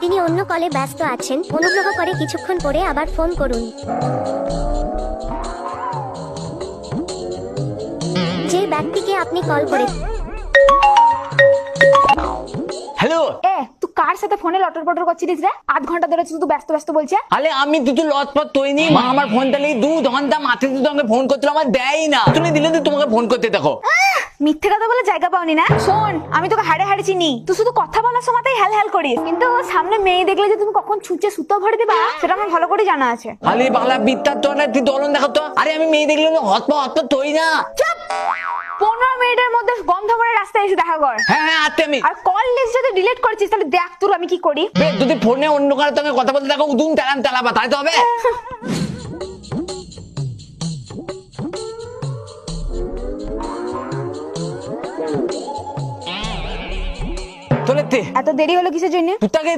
তিনি অন্য কলে ব্যস্ত আছেন, অনুগ্রহ করে কিছুক্ষণ পরে আবার ফোন করুন। যে ব্যক্তিকে আপনি কল করে। হ্যালো, তুই কার সাথে ফোনে লটর পটর করছিলিস রে? আধ ঘন্টা ধরে শুধু ব্যস্ত ব্যস্ত বলছে। আরে আমি দুটো লটপট তৈরি মা আমার ফোনটা নিয়ে 2 ঘন্টা মাথায় তোমাকে ফোন করতে আমার দেয় না, তুমি দিলে তো তোমাকে ফোন করতে দেখো। মিথ্যে কথা বলে জায়গা পাওনি না? শোন, আমি তোকে হাড়ে হাড়ে চিনি। তুই শুধু কথা বলার সময়তেই হ্যাল হ্যাল করিস, কিন্তু সামনে মেয়ে দেখলে যে তুমি কখন ছুঁচে সুতো ভরে দিবা সেটা আমার ভালো করে জানা আছে। খালি বাংলা বিদ্যার তো না, তুই দলন দেখো তো। আরে আমি মেয়ে দেখলে হটপট তৈরি না। চুপ! 15 মিনিটের মধ্যে গন্ধ করে রাস্তায় এসে দেখা কর। হ্যাঁ হ্যাঁ আতে আমি। আর কল লিস্ট যদি ডিলিট করছিস তাহলে দেখ তোর আমি কি করি। যদি ফোনে অন্য কারোর সঙ্গে কথা বলতে দেখো উদুম টালাম টালাবা, তাই তো হবে। তোলে এত দেরি হলো কিসের জন্য? তুই তাকে